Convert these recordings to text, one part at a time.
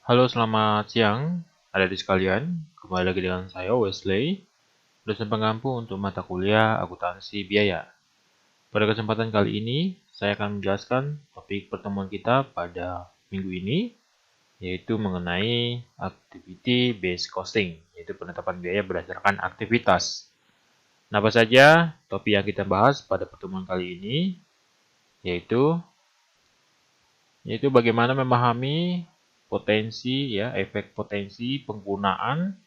Halo, selamat siang adik-adik sekalian. Kembali lagi dengan saya Wesley, dosen pengampu untuk mata kuliah akuntansi biaya. Pada kesempatan kali ini, saya akan menjelaskan topik pertemuan kita pada minggu ini, yaitu mengenai activity based costing, yaitu penetapan biaya berdasarkan aktivitas. Nah, apa saja topik yang kita bahas pada pertemuan kali ini, yaitu bagaimana memahami potensi efek potensi penggunaan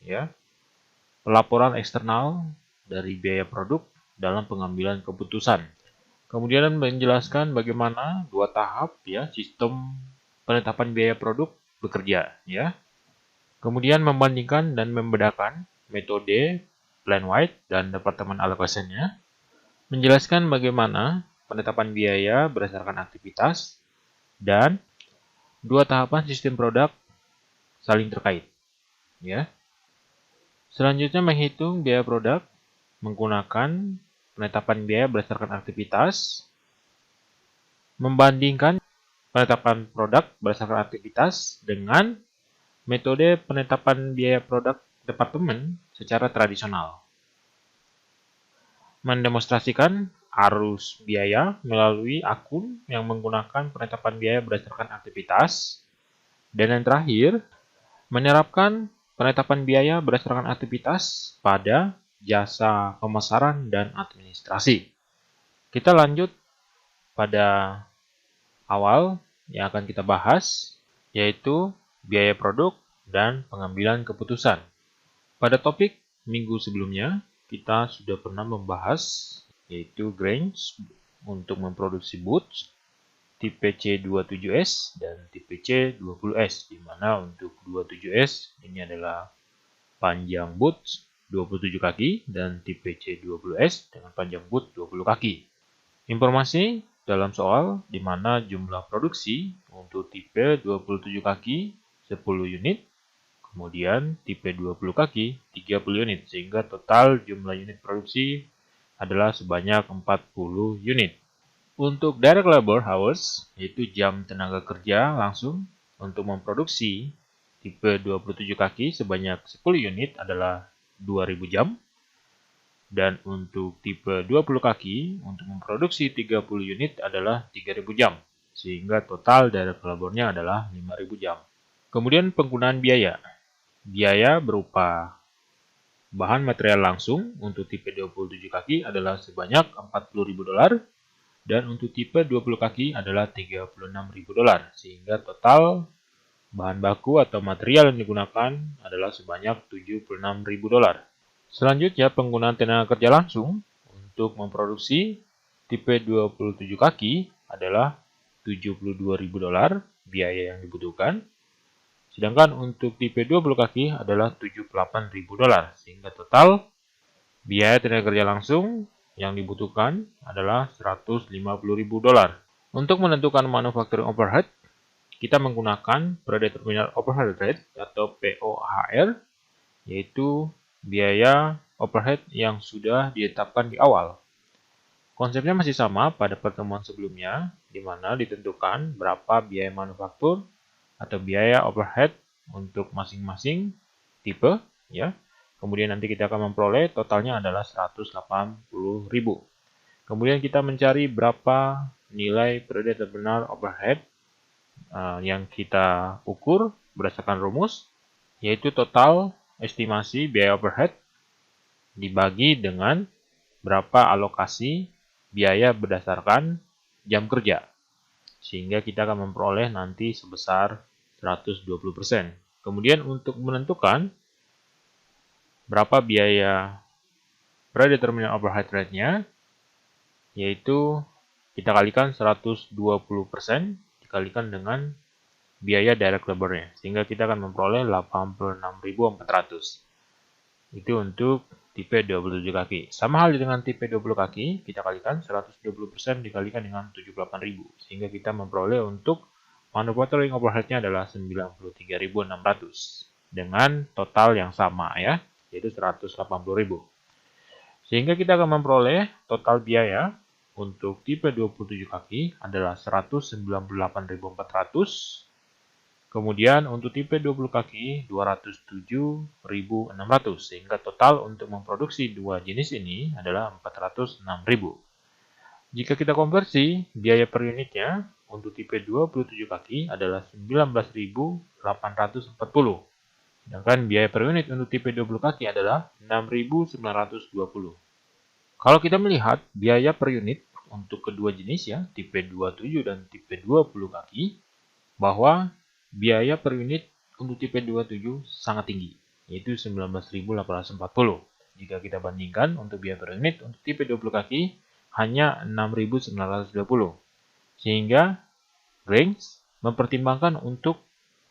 pelaporan eksternal dari biaya produk dalam pengambilan keputusan. Kemudian menjelaskan bagaimana dua tahap sistem penetapan biaya produk bekerja Kemudian membandingkan dan membedakan metode plan wide dan departemen allocation-nya. Menjelaskan bagaimana penetapan biaya berdasarkan aktivitas dan dua tahapan sistem produk saling terkait Selanjutnya menghitung biaya produk menggunakan penetapan biaya berdasarkan aktivitas, membandingkan penetapan produk berdasarkan aktivitas dengan metode penetapan biaya produk departemen secara tradisional. Mendemonstrasikan arus biaya melalui akun yang menggunakan penetapan biaya berdasarkan aktivitas. Dan yang terakhir, menerapkan penetapan biaya berdasarkan aktivitas pada jasa pemasaran dan administrasi. Kita lanjut pada awal yang akan kita bahas, yaitu biaya produk dan pengambilan keputusan. Pada topik minggu sebelumnya, kita sudah pernah membahas, yaitu grains untuk memproduksi boots, tipe C27S dan tipe C20S, di mana untuk 27S ini adalah panjang boot 27 kaki dan tipe C20S dengan panjang boot 20 kaki. Informasi dalam soal di mana jumlah produksi untuk tipe 27 kaki 10 unit, kemudian tipe 20 kaki 30 unit, sehingga total jumlah unit produksi adalah sebanyak 40 unit. Untuk direct labor hours, yaitu jam tenaga kerja langsung untuk memproduksi tipe 27 kaki sebanyak 10 unit adalah 2000 jam. Dan untuk tipe 20 kaki untuk memproduksi 30 unit adalah 3000 jam. Sehingga total direct labornya adalah 5000 jam. Kemudian penggunaan biaya. Biaya berupa bahan material langsung untuk tipe 27 kaki adalah sebanyak $40.000. Dan untuk tipe 20 kaki adalah $36.000, sehingga total bahan baku atau material yang digunakan adalah sebanyak $76.000. Selanjutnya, penggunaan tenaga kerja langsung untuk memproduksi tipe 27 kaki adalah $72.000 biaya yang dibutuhkan. Sedangkan untuk tipe 20 kaki adalah $78.000, sehingga total biaya tenaga kerja langsung yang dibutuhkan adalah $150.000. Untuk menentukan manufacturing overhead, kita menggunakan predetermined overhead rate atau POHR, yaitu biaya overhead yang sudah ditetapkan di awal. Konsepnya masih sama pada pertemuan sebelumnya, di mana ditentukan berapa biaya manufaktur atau biaya overhead untuk masing-masing tipe, Kemudian nanti kita akan memperoleh totalnya adalah 180.000. Kemudian kita mencari berapa nilai predetermined overhead yang kita ukur berdasarkan rumus, yaitu total estimasi biaya overhead dibagi dengan berapa alokasi biaya berdasarkan jam kerja. Sehingga kita akan memperoleh nanti sebesar 120%. Kemudian untuk menentukan berapa biaya predetermined overhead rate-nya, yaitu kita kalikan 120% dikalikan dengan biaya direct labor-nya, sehingga kita akan memperoleh 86.400. Itu untuk tipe 27 kaki. Sama halnya dengan tipe 20 kaki, kita kalikan 120% dikalikan dengan 78.000, sehingga kita memperoleh untuk manufacturing overhead-nya adalah 93.600 dengan total yang sama yaitu 180.000. Sehingga kita akan memperoleh total biaya untuk tipe 27 kaki adalah 198.400. Kemudian untuk tipe 20 kaki 207.600, sehingga total untuk memproduksi dua jenis ini adalah 406.000. Jika kita konversi, biaya per unitnya untuk tipe 27 kaki adalah 19.840. Sedangkan biaya per unit untuk tipe 20 kaki adalah 6.920. Kalau kita melihat biaya per unit untuk kedua jenis ya, tipe 27 dan tipe 20 kaki, bahwa biaya per unit untuk tipe 27 sangat tinggi, yaitu 19.840. Jika kita bandingkan untuk biaya per unit untuk tipe 20 kaki hanya 6.920. Sehingga Range mempertimbangkan untuk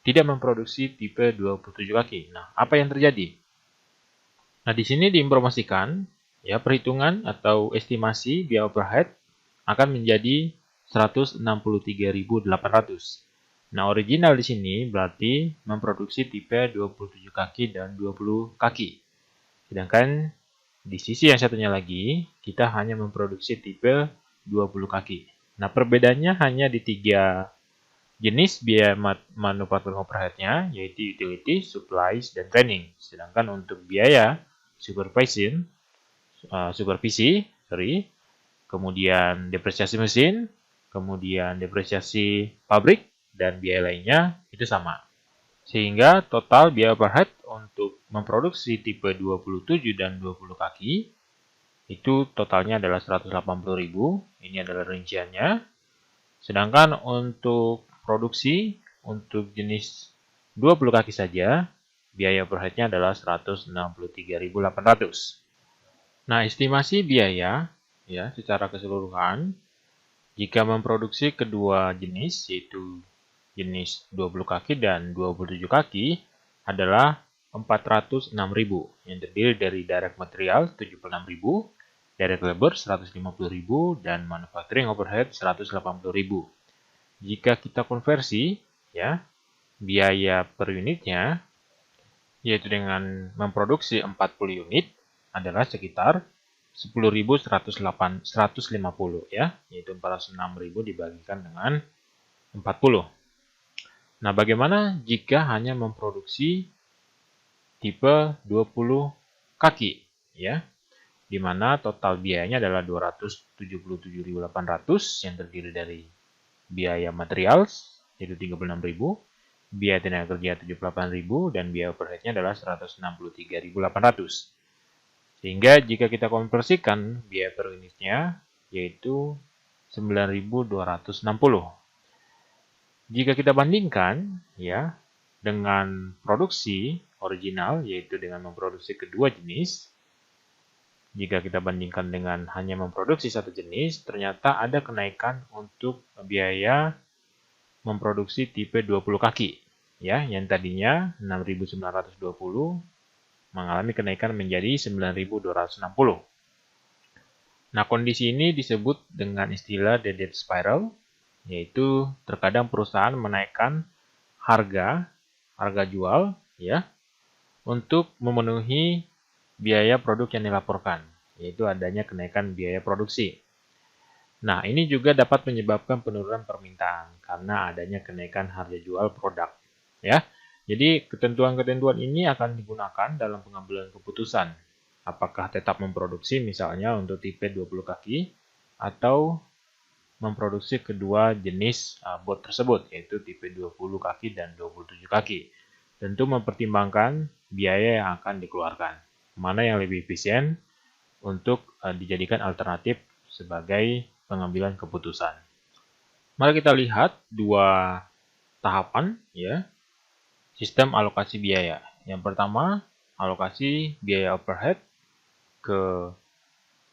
tidak memproduksi tipe 27 kaki. Nah, apa yang terjadi? Nah, di sini diinformasikan ya perhitungan atau estimasi biaya overhead akan menjadi 163.800. Nah, original di sini berarti memproduksi tipe 27 kaki dan 20 kaki. Sedangkan di sisi yang satunya lagi, kita hanya memproduksi tipe 20 kaki. Nah, perbedaannya hanya di 3 jenis biaya manufacturing overhead-nya, yaitu utility, supplies, dan training. Sedangkan untuk biaya supervisi, kemudian depresiasi mesin, kemudian depresiasi pabrik, dan biaya lainnya itu sama. Sehingga total biaya overhead untuk memproduksi tipe 27 dan 20 kaki itu totalnya adalah 180.000. Ini adalah rinciannya. Sedangkan untuk produksi untuk jenis 20 kaki saja, biaya overhead-nya adalah 163.800. Nah, estimasi biaya ya secara keseluruhan jika memproduksi kedua jenis, yaitu jenis 20 kaki dan 27 kaki adalah 406.000 yang terdiri dari direct material 76.000, direct labor 150.000, dan manufacturing overhead 180.000. Jika kita konversi ya biaya per unitnya yaitu dengan memproduksi 40 unit adalah sekitar 10.150 ya, yaitu 406.000 dibagikan dengan 40. Nah, bagaimana jika hanya memproduksi tipe 20 kaki ya, di mana total biayanya adalah 277.800 yang terdiri dari biaya material yaitu 36.000, biaya tenaga kerja 78.000, dan biaya overhead-nya adalah 163.800. Sehingga jika kita konversikan biaya per unitnya yaitu 9.260. Jika kita bandingkan ya dengan produksi original yaitu dengan memproduksi kedua jenis, jika kita bandingkan dengan hanya memproduksi satu jenis, ternyata ada kenaikan untuk biaya memproduksi tipe 20 kaki ya, yang tadinya 6.920 mengalami kenaikan menjadi 9.260. Nah, kondisi ini disebut dengan istilah dead spiral, yaitu terkadang perusahaan menaikkan harga jual ya untuk memenuhi biaya produk yang dilaporkan, yaitu adanya kenaikan biaya produksi. Nah, ini juga dapat menyebabkan penurunan permintaan karena adanya kenaikan harga jual produk ya. Jadi, ketentuan-ketentuan ini akan digunakan dalam pengambilan keputusan apakah tetap memproduksi misalnya untuk tipe 20 kaki atau memproduksi kedua jenis bot tersebut, yaitu tipe 20 kaki dan 27 kaki. Tentu mempertimbangkan biaya yang akan dikeluarkan, mana yang lebih efisien untuk dijadikan alternatif sebagai pengambilan keputusan. Mari kita lihat dua tahapan ya, sistem alokasi biaya. Yang pertama, alokasi biaya overhead ke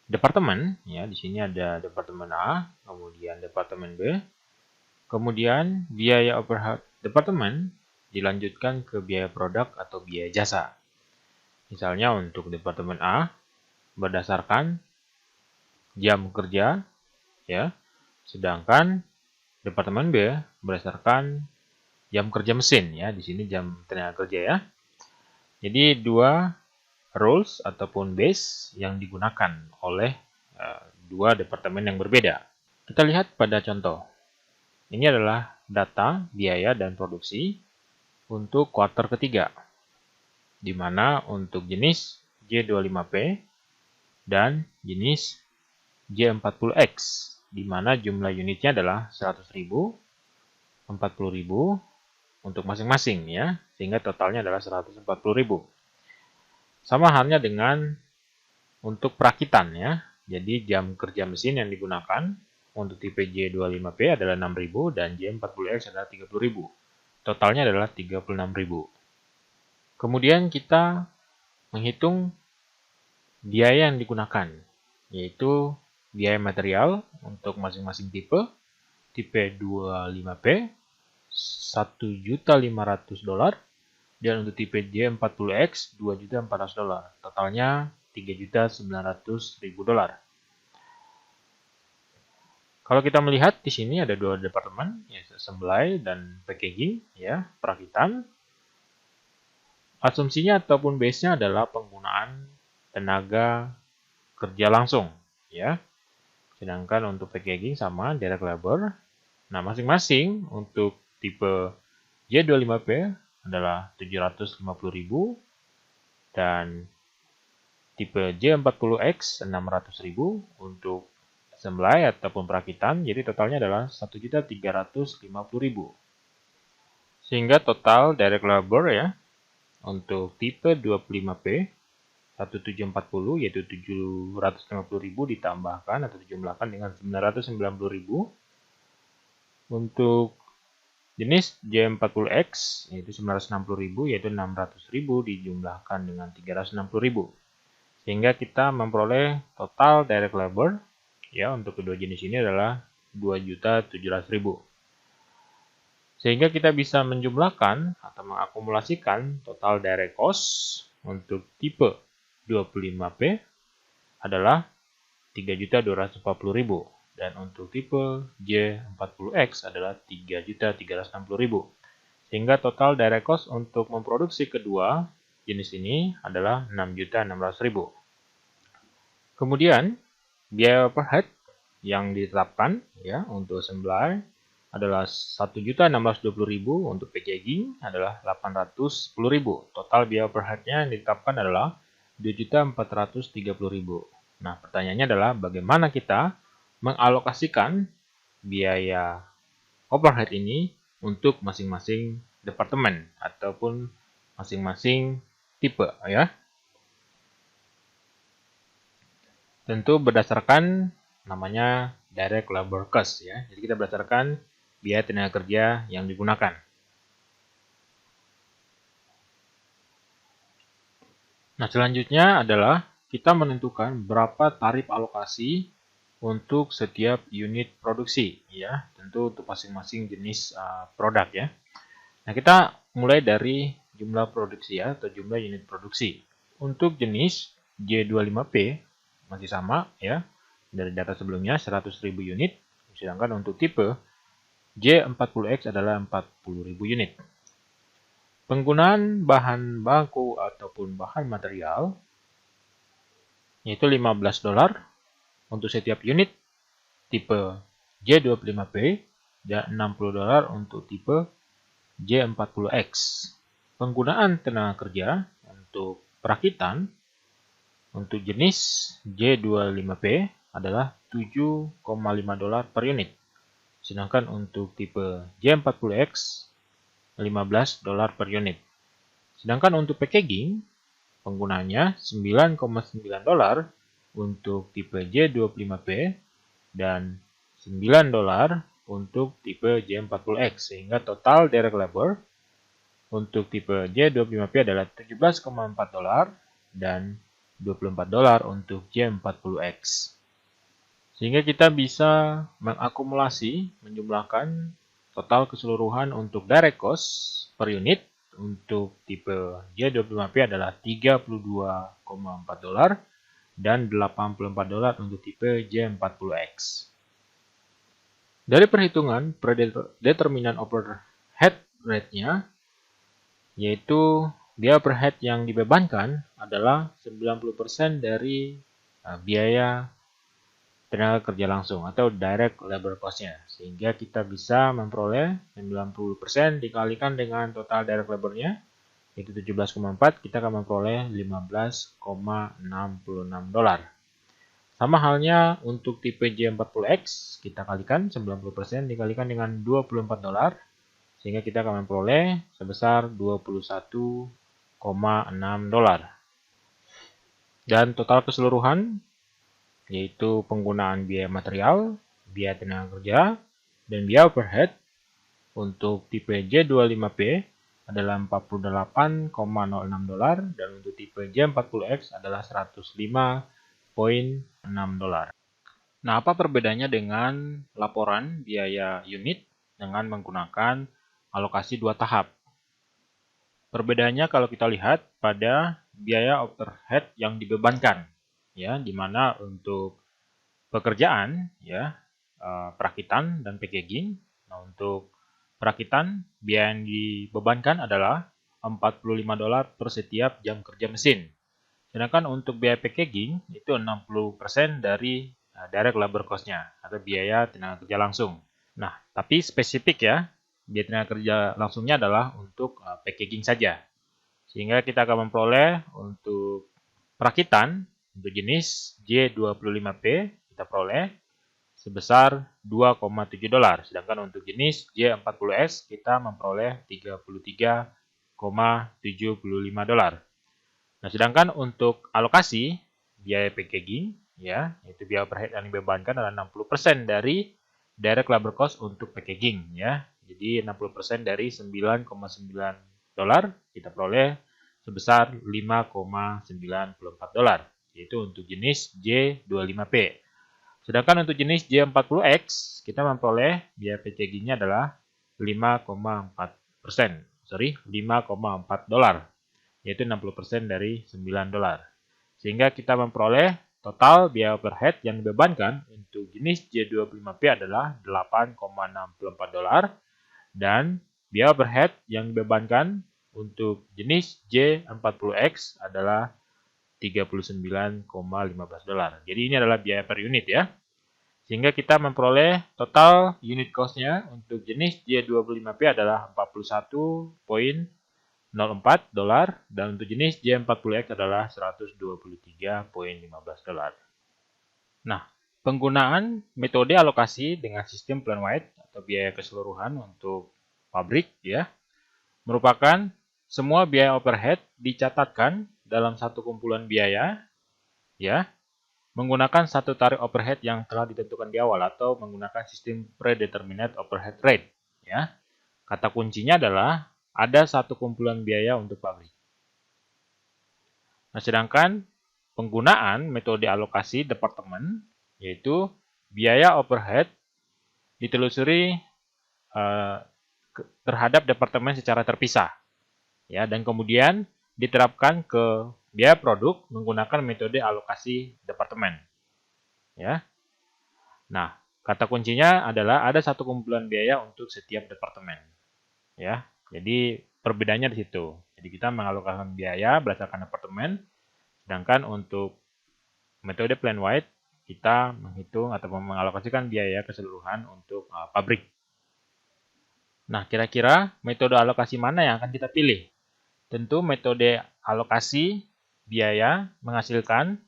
departemen ya, di sini ada departemen A, kemudian departemen B. Kemudian biaya overhead departemen dilanjutkan ke biaya produk atau biaya jasa. Misalnya untuk departemen A berdasarkan jam kerja ya, sedangkan departemen B berdasarkan jam kerja mesin ya, di sini jam tenaga kerja ya. Jadi dua rules ataupun base yang digunakan oleh dua departemen yang berbeda. Kita lihat pada contoh. Ini adalah data biaya dan produksi untuk kuartal ketiga, di mana untuk jenis J25P dan jenis J40X, di mana jumlah unitnya adalah 100.000, 40.000 untuk masing-masing ya, sehingga totalnya adalah 140.000. Sama halnya dengan untuk perakitan ya. Jadi jam kerja mesin yang digunakan untuk tipe J25P adalah 6.000 dan J40X adalah 30.000. Totalnya adalah 36.000. Kemudian kita menghitung biaya yang digunakan, yaitu biaya material untuk masing-masing tipe. Tipe 25P $1.500.000 dan untuk tipe J40X $2.400.000. Totalnya $3.900.000. Kalau kita melihat di sini ada dua departemen, yaitu assembly dan packaging, ya, perakitan. Asumsinya ataupun base-nya adalah penggunaan tenaga kerja langsung, ya. Sedangkan untuk packaging sama direct labor. Nah, masing-masing untuk tipe J25P adalah 750.000 dan tipe J40X 600.000 untuk assembly ataupun perakitan, jadi totalnya adalah 1.350.000. Sehingga total direct labor ya untuk tipe 25P 1740 yaitu 750.000 ditambahkan atau dijumlahkan dengan 990.000. Untuk jenis J40X yaitu 960.000 yaitu 600.000 dijumlahkan dengan 360.000. Sehingga kita memperoleh total direct labor ya untuk kedua jenis ini adalah 2.700.000. Sehingga kita bisa menjumlahkan atau mengakumulasikan total direct cost untuk tipe 25P adalah 3.240.000 dan untuk tipe J40X adalah 3.360.000. Sehingga total direct cost untuk memproduksi kedua jenis ini adalah 6.600.000. Kemudian biaya overhead yang ditetapkan ya untuk assembly adalah 1.620.000, untuk packaging adalah 810.000. Total biaya overhead-nya yang ditetapkan adalah 2.430.000. Nah, pertanyaannya adalah bagaimana kita mengalokasikan biaya overhead ini untuk masing-masing departemen ataupun masing-masing tipe ya. Tentu berdasarkan namanya direct labor cost ya. Jadi kita berdasarkan biaya tenaga kerja yang digunakan. Nah, selanjutnya adalah kita menentukan berapa tarif alokasi untuk setiap unit produksi ya. Tentu untuk masing-masing jenis produk ya. Nah, kita mulai dari jumlah produksi ya atau jumlah unit produksi. Untuk jenis J25P masih sama ya. Dari data sebelumnya 100.000 unit, sedangkan untuk tipe J40X adalah 40.000 unit. Penggunaan bahan baku ataupun bahan material yaitu $15 untuk setiap unit tipe J25P dan $60 untuk tipe J40X. Penggunaan tenaga kerja untuk perakitan untuk jenis J25P adalah $7,5 per unit. Sedangkan untuk tipe J40X $15 per unit. Sedangkan untuk packaging penggunanya $9,9 untuk tipe J25P dan $9 untuk tipe J40X. Sehingga total direct labor untuk tipe J25P adalah $17,4 dan $24 untuk J40X. Sehingga kita bisa mengakumulasi, menjumlahkan total keseluruhan untuk direct cost per unit untuk tipe J25P adalah $32,4 dan $84 untuk tipe J40X. Dari perhitungan predeterminan overhead rate-nya, yaitu biaya overhead yang dibebankan adalah 90% dari biaya tenaga kerja langsung atau direct labor cost-nya. Sehingga kita bisa memperoleh 90% dikalikan dengan total direct labor-nya, yaitu 17,4, kita akan memperoleh 15,66 dolar. Sama halnya untuk tipe J40X, kita kalikan 90% dikalikan dengan 24 dolar, sehingga kita akan memperoleh sebesar 21,6 dolar. Dan total keseluruhan, yaitu penggunaan biaya material, biaya tenaga kerja, dan biaya overhead untuk tipe J25P adalah 48,06 dolar, dan untuk tipe J40X adalah 105,6 dolar. Nah, apa perbedaannya dengan laporan biaya unit dengan menggunakan alokasi 2 tahap? Perbedaannya kalau kita lihat pada biaya overhead yang dibebankan, ya, di mana untuk pekerjaan, ya, perakitan dan packaging. Nah, untuk perakitan, biaya yang dibebankan adalah 45 dolar per setiap jam kerja mesin. Sedangkan untuk biaya packaging itu 60% dari direct labor cost-nya atau biaya tenaga kerja langsung. Nah, tapi spesifik ya, biaya tenaga kerja langsungnya adalah untuk packaging saja. Sehingga kita akan memperoleh untuk perakitan untuk jenis J25P kita peroleh sebesar 2,7 dolar. Sedangkan untuk jenis J40S kita memperoleh 33,75 dolar. Nah, sedangkan untuk alokasi biaya packaging, ya, yaitu biaya overhead yang dibebankan adalah 60% dari direct labor cost untuk packaging, ya. Jadi 60% dari 9,9 dolar kita peroleh sebesar 5,94 dolar, yaitu untuk jenis J25P. Sedangkan untuk jenis J40X kita memperoleh biaya packagingnya adalah 5,4 dolar, yaitu 60% dari 9 dolar. Sehingga kita memperoleh total biaya overhead yang dibebankan untuk jenis J25P adalah 8,64 dolar dan biaya overhead yang dibebankan untuk jenis J40X adalah 39,15 dolar. Jadi ini adalah biaya per unit ya. Sehingga kita memperoleh total unit cost-nya untuk jenis J25P adalah 41,04 dolar dan untuk jenis J40X adalah 123,15 dolar. Nah, penggunaan metode alokasi dengan sistem plan-wide atau biaya keseluruhan untuk pabrik ya merupakan semua biaya overhead dicatatkan dalam satu kumpulan biaya ya menggunakan satu tarif overhead yang telah ditentukan di awal atau menggunakan sistem predeterminate overhead rate ya. Kata kuncinya adalah ada satu kumpulan biaya untuk pabrik. Nah, sedangkan penggunaan metode alokasi departemen yaitu biaya overhead ditelusuri terhadap departemen secara terpisah ya dan kemudian diterapkan ke biaya produk menggunakan metode alokasi departemen ya. Nah, kata kuncinya adalah ada satu kumpulan biaya untuk setiap departemen ya. Jadi perbedaannya di situ. Jadi kita mengalokasikan biaya berdasarkan departemen, sedangkan untuk metode plan wide kita menghitung atau mengalokasikan biaya keseluruhan untuk pabrik. Nah, kira-kira metode alokasi mana yang akan kita pilih? Tentu metode alokasi biaya menghasilkan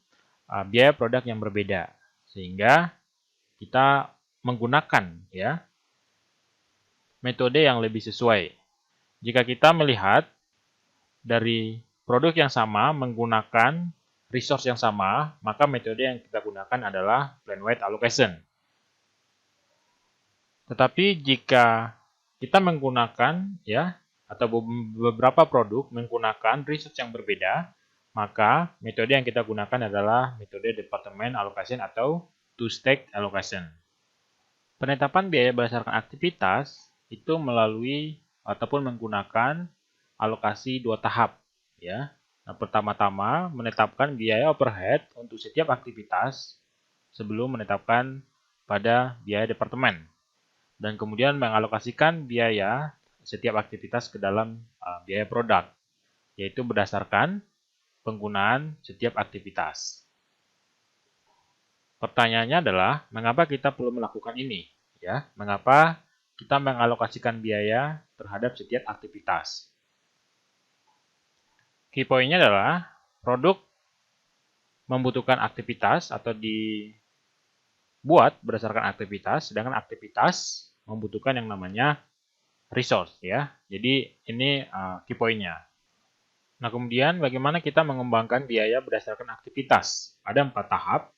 biaya produk yang berbeda, sehingga kita menggunakan ya metode yang lebih sesuai. Jika kita melihat dari produk yang sama menggunakan resource yang sama, maka metode yang kita gunakan adalah plan-wide allocation. Tetapi jika kita menggunakan ya atau beberapa produk menggunakan resource yang berbeda, maka metode yang kita gunakan adalah metode department allocation atau two-stage allocation. Penetapan biaya berdasarkan aktivitas itu melalui ataupun menggunakan alokasi 2 tahap ya. Nah, pertama-tama menetapkan biaya overhead untuk setiap aktivitas sebelum menetapkan pada biaya departemen dan kemudian mengalokasikan biaya setiap aktivitas ke dalam biaya produk yaitu berdasarkan penggunaan setiap aktivitas. Pertanyaannya adalah, mengapa kita perlu melakukan ini? Ya, mengapa kita mengalokasikan biaya terhadap setiap aktivitas? Key point-nya adalah, produk membutuhkan aktivitas atau dibuat berdasarkan aktivitas, sedangkan aktivitas membutuhkan yang namanya resource, ya. Jadi ini key point-nya. Nah, kemudian bagaimana kita mengembangkan biaya berdasarkan aktivitas? Ada 4 tahap,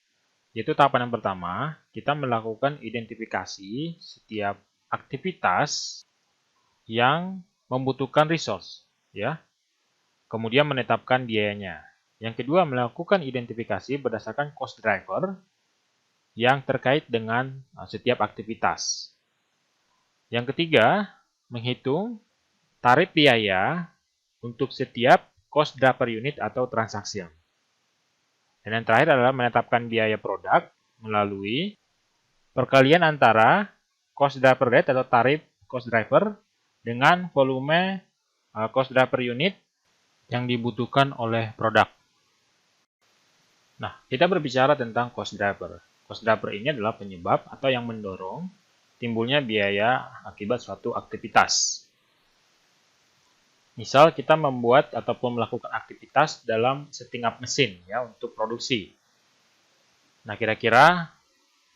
yaitu tahapan yang pertama, kita melakukan identifikasi setiap aktivitas yang membutuhkan resource, ya. Kemudian menetapkan biayanya. Yang kedua, melakukan identifikasi berdasarkan cost driver yang terkait dengan setiap aktivitas. Yang ketiga, menghitung tarif biaya untuk setiap cost driver unit atau transaksi. Dan yang terakhir adalah menetapkan biaya produk melalui perkalian antara cost driver rate atau tarif cost driver dengan volume cost driver unit yang dibutuhkan oleh produk. Nah, kita berbicara tentang cost driver. Cost driver ini adalah penyebab atau yang mendorong timbulnya biaya akibat suatu aktivitas. Misal kita membuat ataupun melakukan aktivitas dalam setting up mesin ya untuk produksi. Nah, kira-kira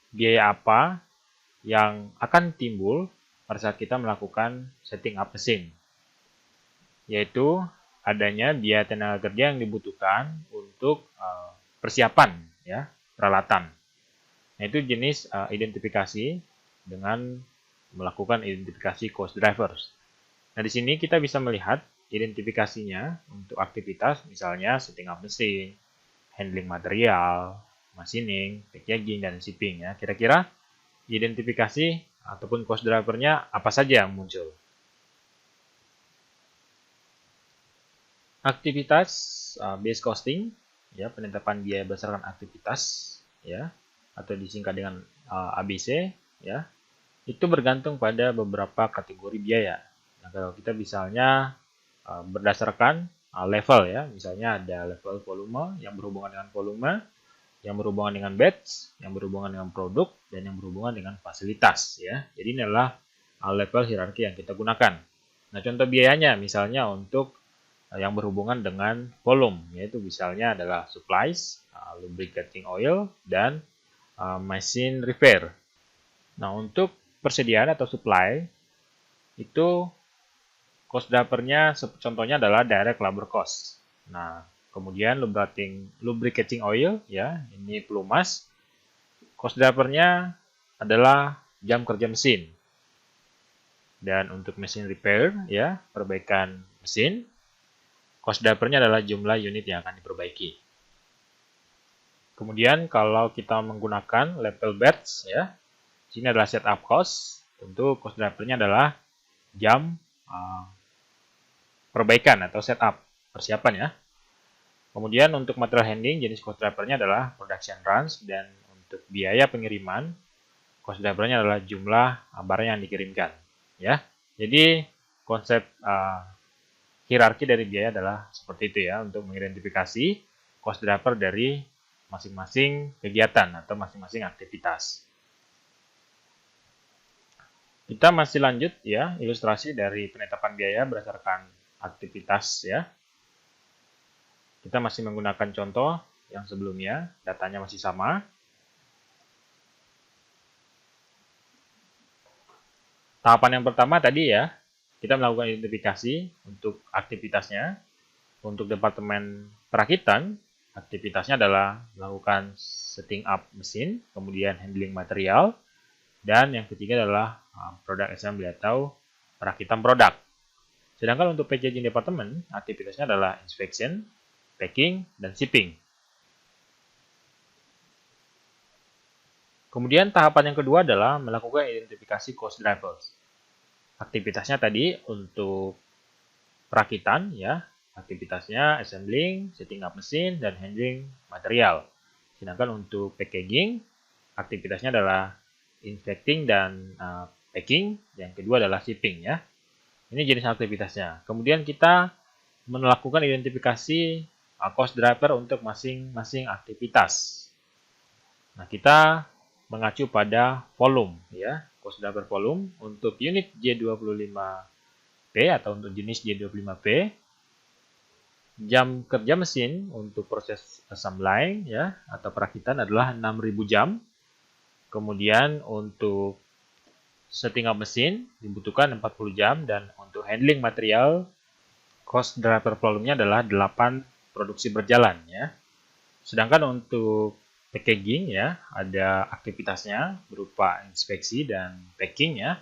biaya apa yang akan timbul pada saat kita melakukan setting up mesin? Yaitu adanya biaya tenaga kerja yang dibutuhkan untuk persiapan ya, peralatan. Nah, itu jenis identifikasi dengan melakukan identifikasi cost drivers. Nah, di sini kita bisa melihat identifikasinya untuk aktivitas, misalnya setting up mesin, handling material, machining, packaging, dan shipping. Ya. Kira-kira identifikasi ataupun cost driver-nya apa saja yang muncul? Aktivitas base costing, ya, penetapan biaya berdasarkan aktivitas, ya, atau disingkat dengan ABC, ya, itu bergantung pada beberapa kategori biaya. Nah, kalau kita misalnya berdasarkan level ya, misalnya ada level volume yang berhubungan dengan volume, yang berhubungan dengan batch, yang berhubungan dengan produk, dan yang berhubungan dengan fasilitas ya. Jadi ini adalah level hierarki yang kita gunakan. Nah, contoh biayanya misalnya untuk yang berhubungan dengan volume, yaitu misalnya adalah supplies, lubricating oil, dan machine repair. Nah, untuk persediaan atau supply itu cost driver-nya contohnya adalah direct labor cost. Nah, kemudian lubricating oil ya, ini pelumas. Cost driver-nya adalah jam kerja mesin. Dan untuk mesin repair ya, perbaikan mesin, cost driver-nya adalah jumlah unit yang akan diperbaiki. Kemudian kalau kita menggunakan level batch ya, sini adalah setup cost. Tentu cost driver-nya adalah jam perbaikan atau setup, persiapan ya. Kemudian untuk material handling, jenis cost driver-nya adalah production runs, dan untuk biaya pengiriman, cost driver-nya adalah jumlah barang yang dikirimkan. Ya, jadi konsep hierarki dari biaya adalah seperti itu ya, untuk mengidentifikasi cost driver dari masing-masing kegiatan atau masing-masing aktivitas. Kita masih lanjut ya, ilustrasi dari penetapan biaya berdasarkan aktivitas ya. Kita masih menggunakan contoh yang sebelumnya, datanya masih sama. Tahapan yang pertama tadi ya, kita melakukan identifikasi untuk aktivitasnya. Untuk departemen perakitan, aktivitasnya adalah melakukan setting up mesin, kemudian handling material, dan yang ketiga adalah product assembly atau perakitan produk. Sedangkan untuk packaging department, aktivitasnya adalah inspection, packing, dan shipping. Kemudian tahapan yang kedua adalah melakukan identifikasi cost drivers. Aktivitasnya tadi untuk perakitan, ya, aktivitasnya assembling, setting up mesin, dan handling material. Sedangkan untuk packaging, aktivitasnya adalah inspecting dan packing. Yang kedua adalah shipping, ya. Ini jenis aktivitasnya. Kemudian kita melakukan identifikasi cost driver untuk masing-masing aktivitas. Nah, kita mengacu pada volume ya, cost driver volume untuk unit J25P atau untuk jenis J25P. Jam kerja mesin untuk proses assembly ya atau perakitan adalah 6.000 jam. Kemudian untuk setting up mesin dibutuhkan 40 jam dan untuk handling material cost driver volumenya adalah 8 produksi berjalan ya. Sedangkan untuk packaging ya ada aktivitasnya berupa inspeksi dan packing ya.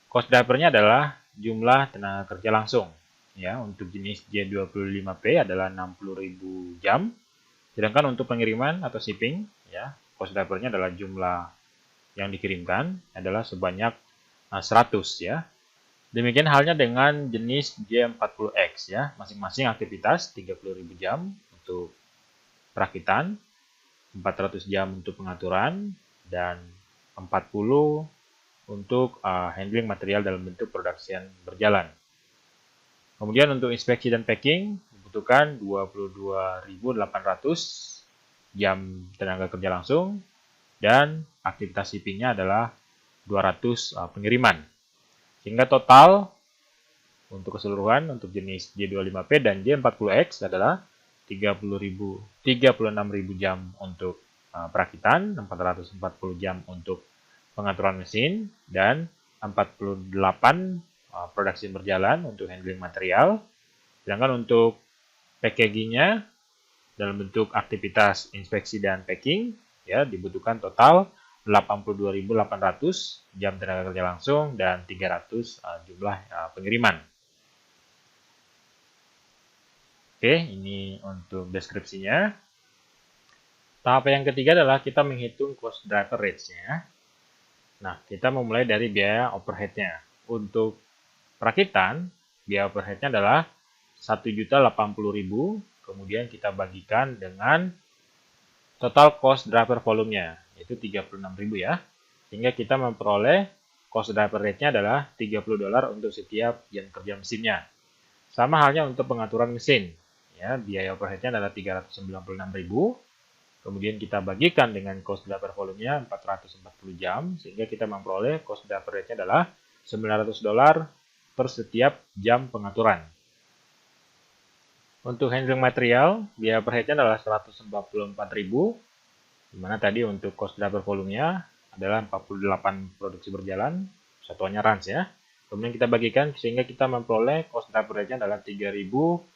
Cost drivernya adalah jumlah tenaga kerja langsung. Ya, untuk jenis J25P adalah 60.000 jam. Sedangkan untuk pengiriman atau shipping, ya, cost drivernya adalah jumlah yang dikirimkan adalah sebanyak 100 ya. Demikian halnya dengan jenis J40X ya, masing-masing aktivitas 30.000 jam untuk perakitan, 400 jam untuk pengaturan, dan 40 untuk handling material dalam bentuk production berjalan. Kemudian untuk inspeksi dan packing dibutuhkan 22.800 jam tenaga kerja langsung dan aktivitas shippingnya adalah 200 pengiriman. Sehingga total untuk keseluruhan untuk jenis J25P dan J40X adalah 36.000 jam untuk perakitan, 440 jam untuk pengaturan mesin, dan 48 produksi berjalan untuk handling material. Sedangkan untuk packagingnya dalam bentuk aktivitas inspeksi dan packing ya dibutuhkan total 82.800 jam tenaga kerja langsung dan 300 jumlah pengiriman. Oke, ini untuk deskripsinya. Tahap yang ketiga adalah kita menghitung cost driver rates-nya. Nah, kita memulai dari biaya overhead-nya. Untuk perakitan, biaya overhead-nya adalah 1.080.000, kemudian kita bagikan dengan total cost driver volumenya, yaitu 36.000 ya. Sehingga kita memperoleh cost driver rate-nya adalah $30 untuk setiap jam kerja mesinnya. Sama halnya untuk pengaturan mesin. Ya, biaya overhead-nya adalah 396.000. Kemudian kita bagikan dengan cost driver volumenya 440 jam, sehingga kita memperoleh cost driver rate-nya adalah $900 per setiap jam pengaturan. Untuk handling material, biaya overhead-nya adalah 144.000, di mana tadi untuk cost driver volumenya adalah 48 produksi berjalan, satuannya runs ya. Kemudian kita bagikan sehingga kita memperoleh cost driver rate-nya adalah $3.000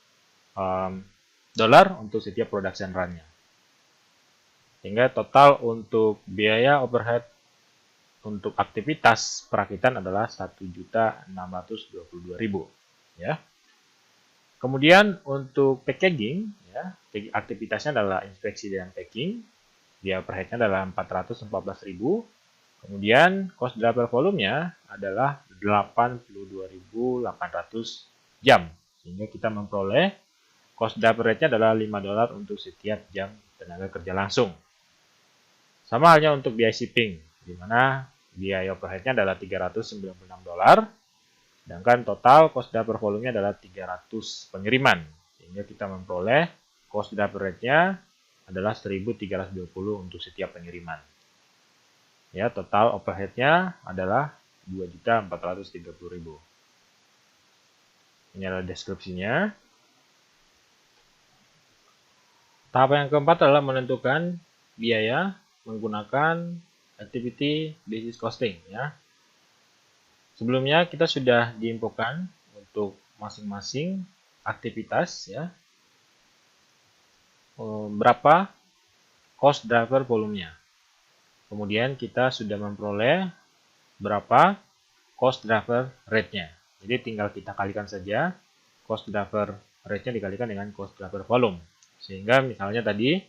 untuk setiap production run-nya. Sehingga total untuk biaya overhead untuk aktivitas perakitan adalah 1.622.000 ya. Kemudian untuk packaging ya, aktivitasnya adalah inspeksi dan packing. Biaya overhead-nya adalah 414.000. Kemudian cost driver volumenya adalah 82.800 jam. Sehingga kita memperoleh cost driver rate-nya adalah $5 untuk setiap jam tenaga kerja langsung. Sama halnya untuk biaya shipping, di mana biaya overhead-nya adalah $396. Sedangkan total cost driver volumenya adalah 300 pengiriman. Sehingga kita memperoleh cost driver rate-nya adalah 1.320 untuk setiap pengiriman. Ya, total overhead-nya adalah 2.430.000. Ini adalah deskripsinya. Tahap yang keempat adalah menentukan biaya menggunakan activity basis costing ya. Sebelumnya kita sudah diinfokan untuk masing-masing aktivitas ya. Berapa cost driver volumenya. Kemudian kita sudah memperoleh berapa cost driver rate-nya. Jadi tinggal kita kalikan saja cost driver rate-nya dikalikan dengan cost driver volume. Sehingga misalnya tadi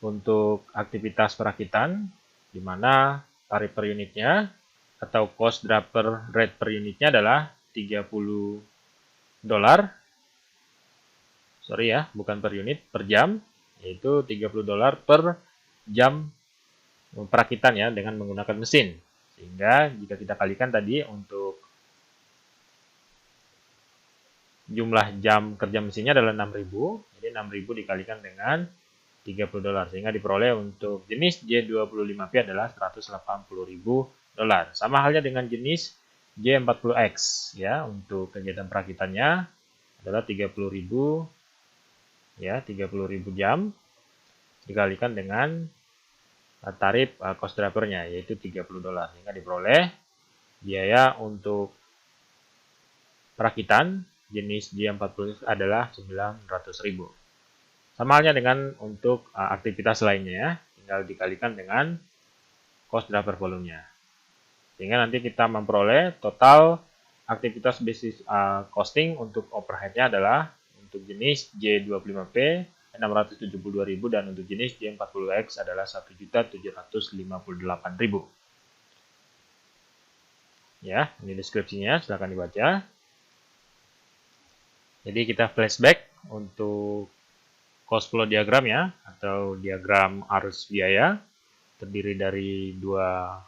untuk aktivitas perakitan di mana tarif per unitnya atau cost driver rate per unitnya adalah $30. Sorry ya, bukan per unit, per jam, yaitu $30 per jam perakitan ya dengan menggunakan mesin. Sehingga jika kita kalikan tadi untuk jumlah jam kerja mesinnya adalah 6.000, jadi 6.000 dikalikan dengan $30, sehingga diperoleh untuk jenis J25P adalah $180.000. Sama halnya dengan jenis J40X ya, untuk kegiatan perakitannya adalah 30.000 ya, 30.000 jam dikalikan dengan tarif cost drivernya yaitu $30, sehingga diperoleh biaya untuk perakitan jenis J40X adalah 900.000. Sama halnya dengan untuk aktivitas lainnya ya, tinggal dikalikan dengan cost driver volumenya. Sehingga nanti kita memperoleh total aktivitas basis costing untuk overhead-nya adalah untuk jenis J25P 672.000 dan untuk jenis J40X adalah 1.758.000. Ya, ini deskripsinya, silahkan dibaca. Jadi kita flashback untuk cost flow diagram ya, atau diagram arus biaya, terdiri dari dua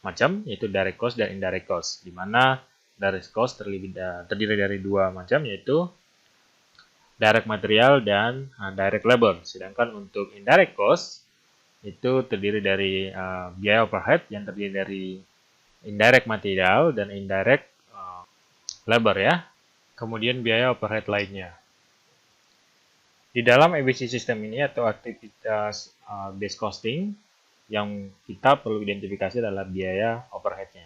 macam, yaitu direct cost dan indirect cost. Di mana direct cost terdiri dari dua macam, yaitu direct material dan direct labor. Sedangkan untuk indirect cost itu terdiri dari biaya overhead yang terdiri dari indirect material dan indirect labor ya. Kemudian biaya overhead lainnya. Di dalam ABC system ini atau aktivitas base costing, yang kita perlu identifikasi adalah biaya overhead-nya.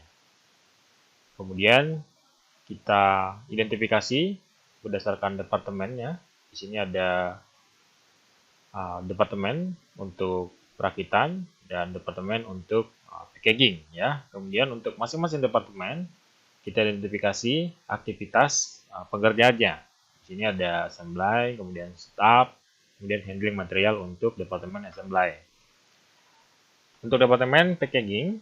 Kemudian kita identifikasi berdasarkan departemennya. Di sini ada departemen untuk perakitan dan departemen untuk packaging ya. Kemudian untuk masing-masing departemen kita identifikasi aktivitas pekerjaannya. Di sini ada assembly, kemudian staff, kemudian handling material untuk departemen assembly. Untuk departemen packaging,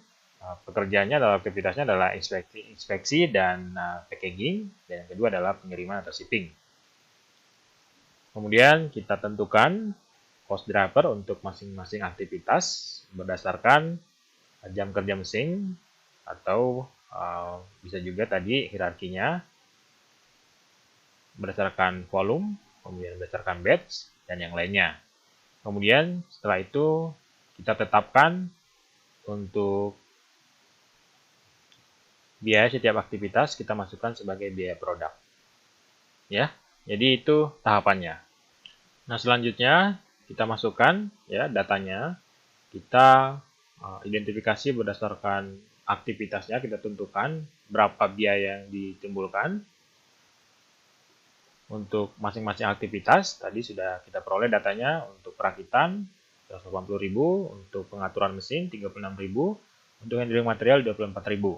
pekerjaannya adalah aktivitasnya adalah inspeksi dan packaging, dan yang kedua adalah pengiriman atau shipping. Kemudian kita tentukan cost driver untuk masing-masing aktivitas berdasarkan jam kerja mesin atau bisa juga tadi hierarkinya berdasarkan volume, kemudian berdasarkan batch, dan yang lainnya. Kemudian setelah itu kita tetapkan untuk biaya setiap aktivitas kita masukkan sebagai biaya produk. Ya, jadi itu tahapannya. Nah, selanjutnya kita masukkan ya datanya. Kita identifikasi berdasarkan aktivitasnya, kita tentukan berapa biaya yang ditimbulkan. Untuk masing-masing aktivitas, tadi sudah kita peroleh datanya. Untuk perakitan, 180.000. Untuk pengaturan mesin, 36.000. Untuk handling material, 24.000.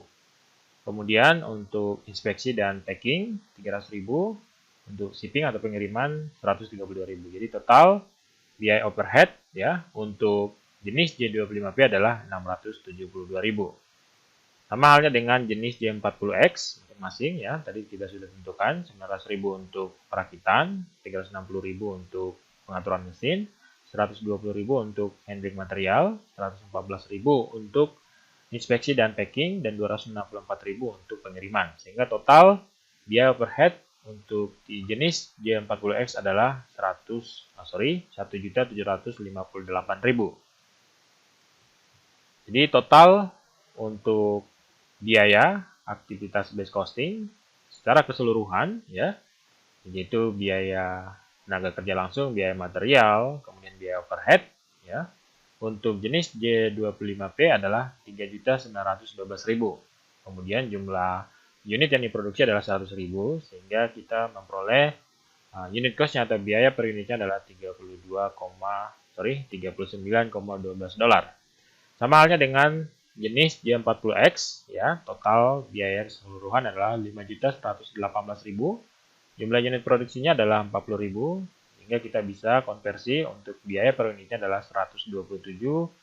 Kemudian untuk inspeksi dan packing, 300.000. Untuk shipping atau pengiriman, 132.000. Jadi total biaya overhead ya untuk jenis J25P adalah 672.000. Sama halnya dengan jenis J40X masing-masing ya. Tadi kita sudah tentukan 900.000 untuk perakitan, 360.000 untuk pengaturan mesin, 120.000 untuk handling material, 114.000 untuk inspeksi dan packing, dan 264.000 untuk pengiriman. Sehingga total biaya overhead untuk di jenis J40X adalah 1.758.000. Jadi total untuk biaya aktivitas base costing secara keseluruhan ya, yaitu biaya tenaga kerja langsung, biaya material, kemudian biaya overhead ya. Untuk jenis J25P adalah 3.912.000. Kemudian jumlah unit yang diproduksi adalah 100.000, sehingga kita memperoleh unit cost-nya atau biaya per unitnya adalah $39,12. Sama halnya dengan jenis J40X ya, total biaya keseluruhan adalah 5.118.000. Jumlah unit produksinya adalah 40.000, sehingga kita bisa konversi untuk biaya per unitnya adalah $127,95.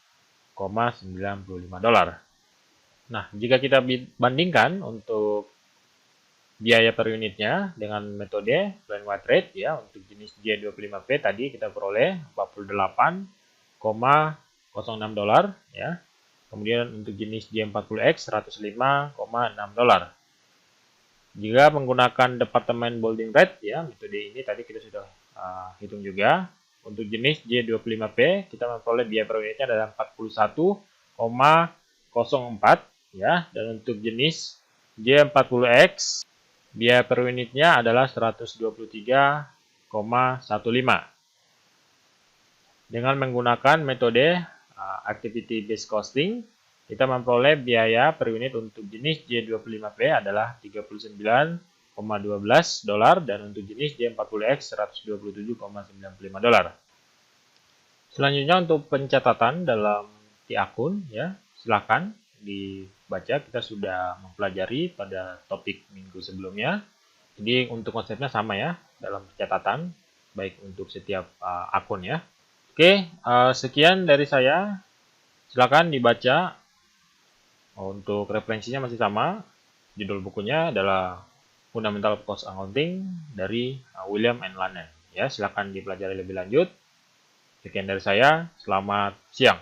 Nah, jika kita bandingkan untuk biaya per unitnya dengan metode plain white rate ya, untuk jenis J25P tadi kita peroleh $48,06 ya. Kemudian untuk jenis J40X $105,6. Jika menggunakan departemen bolding rate ya, metode ini tadi kita sudah hitung juga, untuk jenis J25P kita memperoleh biaya per unitnya adalah 41,04 ya, dan untuk jenis J40X biaya per unitnya adalah 123,15. Dengan menggunakan metode activity based costing, kita memperoleh biaya per unit untuk jenis J25P adalah $39,12 dan untuk jenis J40X $127,95. Selanjutnya untuk pencatatan dalam di akun ya, silakan dibaca, kita sudah mempelajari pada topik minggu sebelumnya. Jadi untuk konsepnya sama ya dalam pencatatan baik untuk setiap akun ya. Oke, sekian dari saya. Silakan dibaca. Untuk referensinya masih sama. Judul bukunya adalah Fundamental Cost Accounting dari William and Lannen. Ya, silakan dipelajari lebih lanjut. Sekian dari saya. Selamat siang.